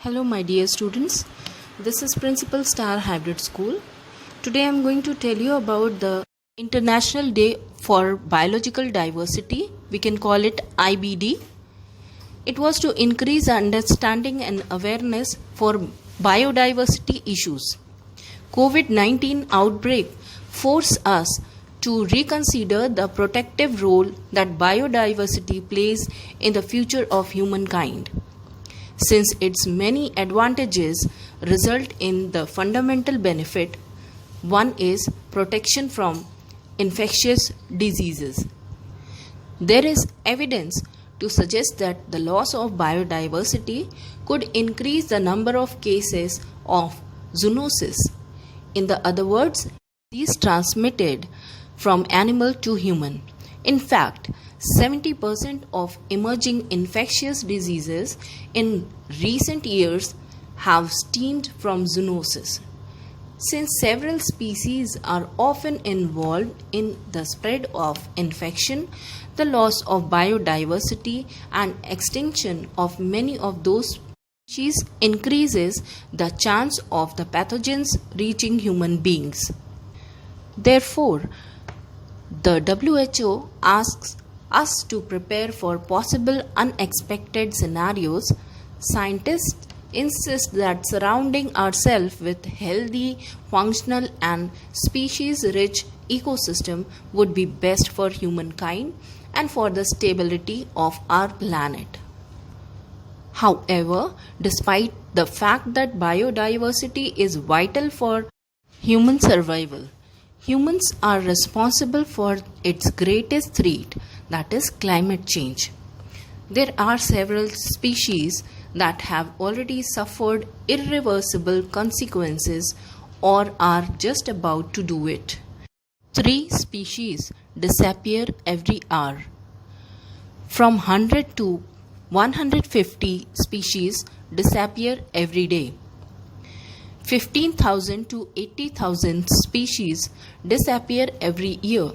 Hello, my dear students. This is Principal Star Hybrid School. Today I am going to tell you about the International Day for Biological Diversity. We can call it IBD. It was to increase understanding and awareness for biodiversity issues. COVID-19 outbreak forced us to reconsider the protective role that biodiversity plays in the future of humankind. Since its many advantages result in the fundamental benefit, one is protection from infectious diseases. There is evidence to suggest that the loss of biodiversity could increase the number of cases of zoonosis. In the other words, these transmitted from animal to human. In fact, 70% of emerging infectious diseases in recent years have stemmed from zoonosis. Since several species are often involved in the spread of infection, the loss of biodiversity and extinction of many of those species increases the chance of the pathogens reaching human beings. Therefore, the WHO asks us to prepare for possible unexpected scenarios. Scientists insist that surrounding ourselves with healthy, functional, and species-rich ecosystem would be best for humankind and for the stability of our planet. However, despite the fact that biodiversity is vital for human survival, humans are responsible for its greatest threat, that is climate change. There are several species that have already suffered irreversible consequences or are just about to do it. 3 species disappear every hour. From 100 to 150 species disappear every day. 15,000 to 80,000 species disappear every year.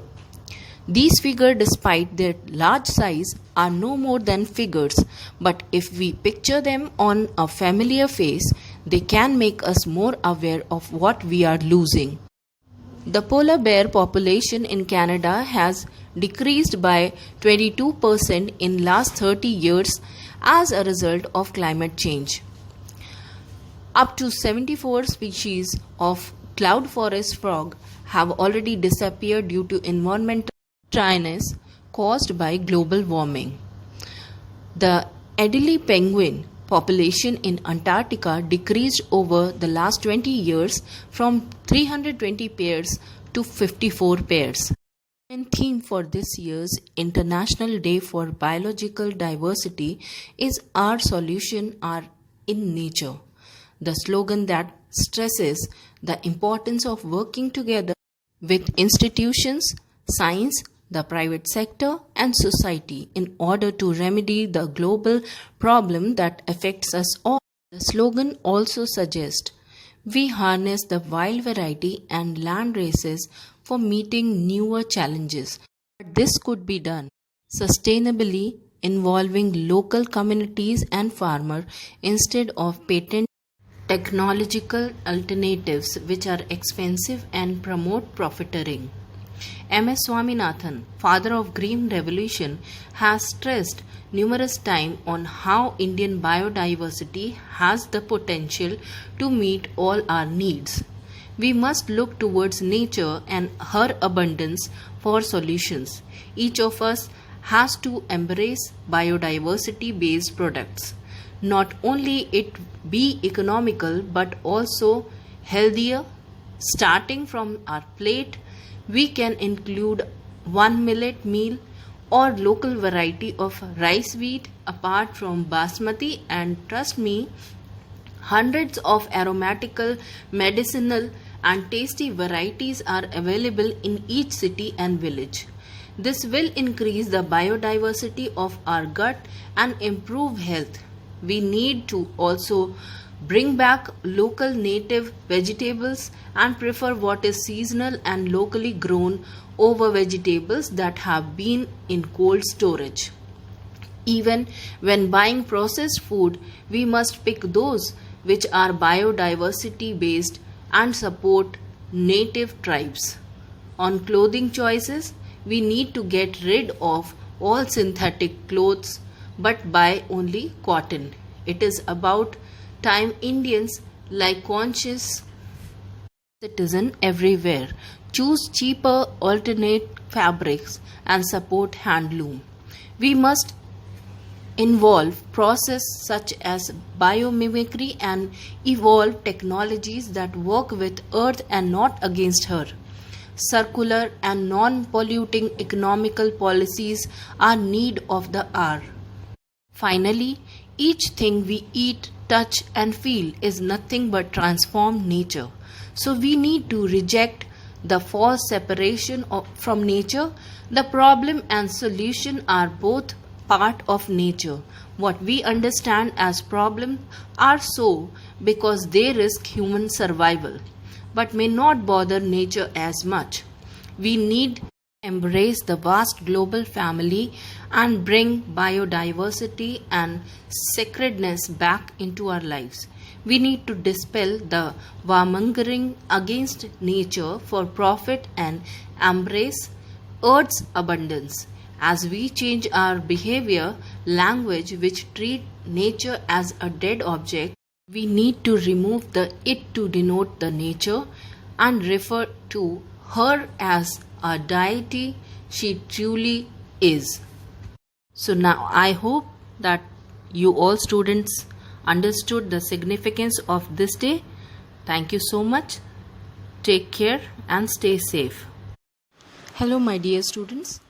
These figures, despite their large size, are no more than figures, but if we picture them on a familiar face, they can make us more aware of what we are losing. The polar bear population in Canada has decreased by 22% in last 30 years as a result of climate change. Up to 74 species of cloud forest frog have already disappeared due to environmental dryness caused by global warming. The Adelie penguin population in Antarctica decreased over the last 20 years from 320 pairs to 54 pairs. The theme for this year's International Day for Biological Diversity is Our Solution Are in Nature. The slogan that stresses the importance of working together with institutions, science, the private sector, and society in order to remedy the global problem that affects us all. The slogan also suggests we harness the wild variety and land races for meeting newer challenges. But this could be done sustainably, involving local communities and farmers instead of patent technological alternatives which are expensive and promote profiteering. M.S. Swaminathan, father of Green Revolution, has stressed numerous times on how Indian biodiversity has the potential to meet all our needs. We must look towards nature and her abundance for solutions. Each of us has to embrace biodiversity-based products. Not only it be economical but also healthier. Starting from our plate, we can include one millet meal or local variety of rice wheat apart from basmati, and trust me, hundreds of aromatical, medicinal and tasty varieties are available in each city and village. This will increase the biodiversity of our gut and improve health. We need to also bring back local native vegetables and prefer what is seasonal and locally grown over vegetables that have been in cold storage. Even when buying processed food, we must pick those which are biodiversity based and support native tribes. On clothing choices, we need to get rid of all synthetic clothes but buy only cotton. It is about time Indians, like conscious citizen everywhere, choose cheaper alternate fabrics and support handloom. We must involve process such as biomimicry and evolve technologies that work with earth and not against her. Circular and non-polluting economical policies are need of the hour. Finally, each thing we eat, touch and feel is nothing but transformed nature. So we need to reject the false separation from nature. The problem and solution are both part of nature. What we understand as problems are so because they risk human survival, but may not bother nature as much. We need to embrace the vast global family and bring biodiversity and sacredness back into our lives. We need to dispel the warmongering against nature for profit and embrace Earth's abundance. As we change our behavior, language which treat nature as a dead object, we need to remove the it to denote the nature and refer to her as a deity she truly is. So now I hope that you all students understood the significance of this day. Thank you so much. Take care and stay safe. Hello my dear students.